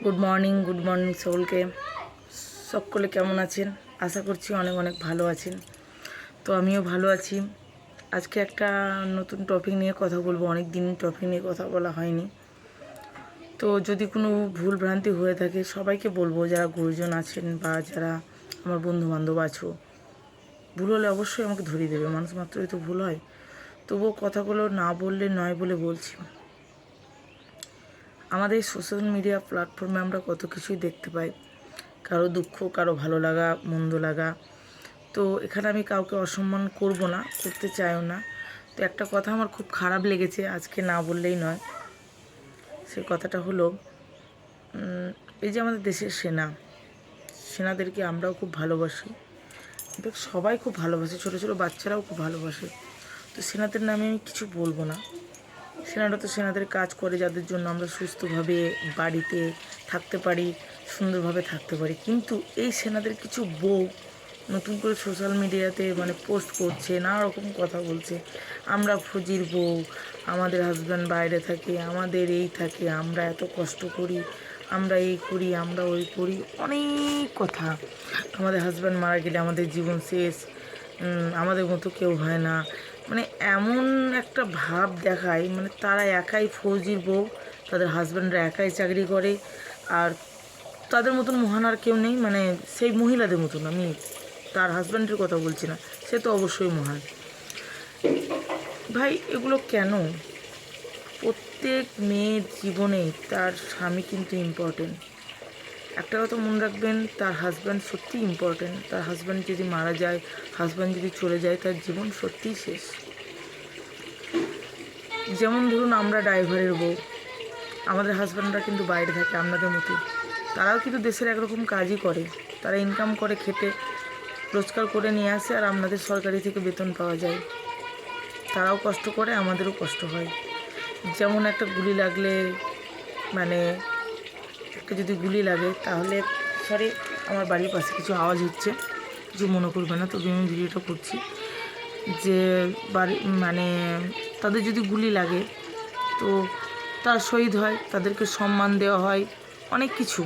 Good morning সকলকে। সকলে কেমন আছেন? আশা করছি অনেক অনেক ভালো আছেন। তো আমিও ভালো আছি। আজকে একটা নতুন টপিক নিয়ে কথা বলবো। অনেক দিন টপিক নিয়ে কথা বলা হয়নি। তো যদি কোনো ভুল ভ্রান্তি হয়ে থাকে সবাইকে বলবো, যারা গুরুজন আছেন বা যারা আমার বন্ধু বান্ধব আছো, ভুল হলে অবশ্যই আমাকে ধরিয়ে দেবে। মানুষ মাত্রই তো ভুল হয়। তবুও কথাগুলো না বললে নয় বলে বলছি। আমাদের সোশ্যাল মিডিয়া প্ল্যাটফর্মে আমরা কত কিছুই দেখতে পাই, কারো দুঃখ, কারো ভালো লাগা, মন্দ লাগা। তো এখানে আমি কাউকে অসম্মান করব না, করতে চাইও না। তো একটা কথা আমার খুব খারাপ লেগেছে, আজকে না বললেই নয়। সেই কথাটা হলো, এই যে আমাদের দেশের সেনাদেরকে আমরাও খুব ভালোবাসি, দেখ সবাই খুব ভালোবাসে, ছোটো ছোটো বাচ্চারাও খুব ভালোবাসে। তো সেনাদের নামে আমি কিছু বলবো না। সেনারা তো সেনাদের কাজ করে, যাদের জন্য আমরা সুস্থভাবে বাড়িতে থাকতে পারি, সুন্দরভাবে থাকতে পারি। কিন্তু এই সেনাদের কিছু বউ নতুন করে সোশ্যাল মিডিয়াতে পোস্ট করছে, নানা রকম কথা বলছে। আমরা ফৌজির বউ, আমাদের হাজব্যান্ড বাইরে থাকে, আমাদের এই থাকে, আমরা এত কষ্ট করি, আমরা এই করি, আমরা ওই করি, অনেক কথা। আমাদের হাজব্যান্ড মারা গেলে আমাদের জীবন শেষ, আমাদের মতো কেউ হয় না। এমন একটা ভাব দেখায়, তারা একাই ফৌজির বউ, তাদের হাজব্যান্ডরা একাই চাকরি করে, আর তাদের মতন মহান আর কেউ নেই। সেই মহিলাদের মতন, আমি তার হাজব্যান্ডের কথা বলছি না, সে তো অবশ্যই মহান। ভাই এগুলো কেন? প্রত্যেক মেয়ের জীবনে তার স্বামী কিন্তু ইম্পর্টেন্ট। একটা কথা মনে রাখবেন, তার হাজব্যান্ড সত্যি ইম্পর্টেন্ট। তার হাজব্যান্ড যদি মারা যায়, হাজব্যান্ড যদি চলে যায়, তার জীবন সত্যিই শেষ। যেমন ধরুন, আমরা ড্রাইভারের বউ, আমাদের হাজব্যান্ডরা কিন্তু বাইরে থাকে আপনাদের মতো। তারাও কিন্তু দেশের একরকম কাজই করে, তারা ইনকাম করে, খেটে রোজগার করে নিয়ে আসে, আর আপনাদের সরকারি থেকে বেতন পাওয়া যায়। তারাও কষ্ট করে, আমাদেরও কষ্ট হয়। যেমন একটা গুলি লাগলে, একটা যদি গুলি লাগে, তাহলে সরি, আমার বাড়ির পাশে কিছু আওয়াজ হচ্ছে, কিছু মনে করবে না, তবে আমি ভিডিওটা করছি। যে বাড়ি তাদের যদি গুলি লাগে, তো তার শহীদ হয়, তাদেরকে সম্মান দেওয়া হয়, অনেক কিছু।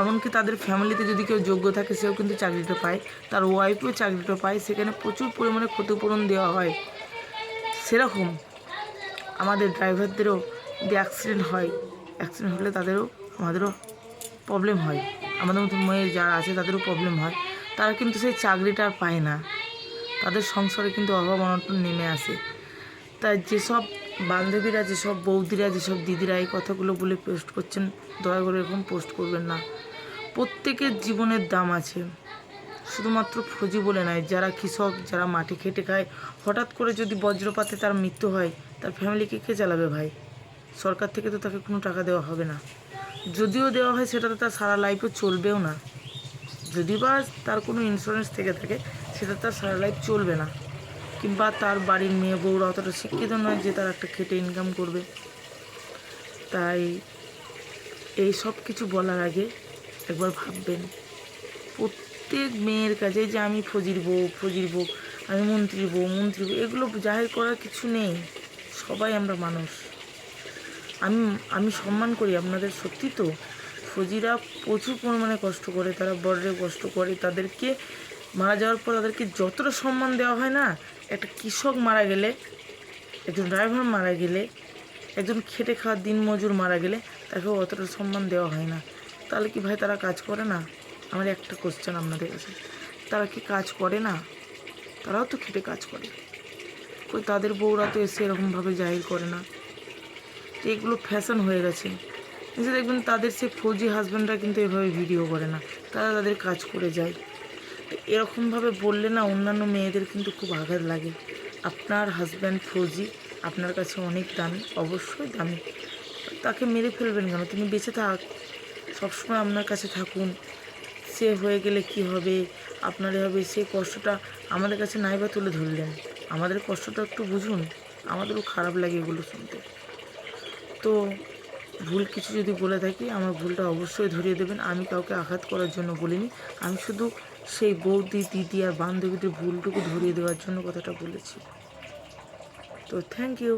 এমনকি তাদের ফ্যামিলিতে যদি কেউ যোগ্য থাকে, সেও কিন্তু চাকরিটা পায়, তার ওয়াইফও চাকরিটা পায়, সেখানে প্রচুর পরিমাণে ক্ষতিপূরণ দেওয়া হয়। সেরকম আমাদের ড্রাইভারদেরও যদি অ্যাক্সিডেন্ট হলে আমাদেরও প্রবলেম হয়। আমাদের মতো মেয়ে যারা আছে তাদেরও প্রবলেম হয়। তারা কিন্তু সেই চাকরিটা আর পায় না, তাদের সংসারে কিন্তু অভাব অনটন নেমে আসে। তাই যেসব বান্ধবীরা, যেসব বৌদিরা, যেসব দিদিরা এই কথাগুলো বলে পোস্ট করছেন, দয়া করে এরকম পোস্ট করবেন না। প্রত্যেকের জীবনের দাম আছে, শুধুমাত্র ফৌজি বলে নয়। যারা কৃষক, যারা মাটি খেটে খায়, হঠাৎ করে যদি বজ্রপাতে তার মৃত্যু হয়, তার ফ্যামিলিকে কে চালাবে ভাই? সরকার থেকে তো তাকে কোনো টাকা দেওয়া হবে না। যদিও দেওয়া হয়, সেটা তো তার সারা লাইফে চলবেও না। যদি বা তার কোনো ইন্স্যুরেন্স থেকে থাকে, সেটা তার সারা লাইফ চলবে না। কিংবা তার বাড়ির মেয়ে বউরা অতটা শিক্ষিত নয় যে তার একটা খেটে ইনকাম করবে। তাই এই সব কিছু বলার আগে একবার ভাববেন। প্রত্যেক মেয়ের কাছে যে আমি ফৌজির বউ, আমি মন্ত্রীর বউ, এগুলো জাহির করার কিছু নেই। সবাই আমরা মানুষ। আমি সম্মান করি আপনাদের, সত্যি তো। ফৌজিরা প্রচুর পরিমাণে কষ্ট করে, তারা বর্ডারে কষ্ট করে। তাদেরকে মারা যাওয়ার পর তাদেরকে যতটা সম্মান দেওয়া হয় না, একটা কৃষক মারা গেলে, একজন ড্রাইভার মারা গেলে, একজন খেটে খাওয়া দিনমজুর মারা গেলে, তাকে অতটা সম্মান দেওয়া হয় না। তাহলে কি ভাই তারা কাজ করে না? আমার একটা কোশ্চেন আপনাদের কাছে, তারা কি কাজ করে না? তারাও তো খেটে কাজ করে। কই তাদের বউরা তো এসে এরকমভাবে জাহির করে না। তো এগুলো ফ্যাশন হয়ে গেছে। এসে দেখবেন তাদের সে ফৌজি হাজব্যান্ডরা কিন্তু এভাবে ভিডিও করে না, তারা তাদের কাজ করে যায়। তো এরকমভাবে বললে না, অন্যান্য মেয়েদের কিন্তু খুব আঘাত লাগে। আপনার হাজব্যান্ড ফৌজি, আপনার কাছে অনেক দামি, অবশ্যই দামি। তাকে মেরে ফেলবেন কেন? তিনি বেঁচে থাক, সবসময় আপনার কাছে থাকুন। সে হয়ে গেলে কি হবে, আপনারই হবে। সেই কষ্টটা আমাদের কাছে নাইবা তুলে ধরলেন, আমাদের কষ্টটা একটু বুঝুন। আমাদেরও খারাপ লাগে এগুলো শুনতে। তো ভুল কিছু যদি বলে থাকি, আমার ভুলটা অবশ্যই ধরিয়ে দেবেন। আমি কাউকে আঘাত করার জন্য বলিনি, আমি শুধু সেই বৌদি, দিদি আর বান্ধবীদের ভুলটুকু ধরিয়ে দেওয়ার জন্য কথাটা বলেছি। তো থ্যাংক ইউ।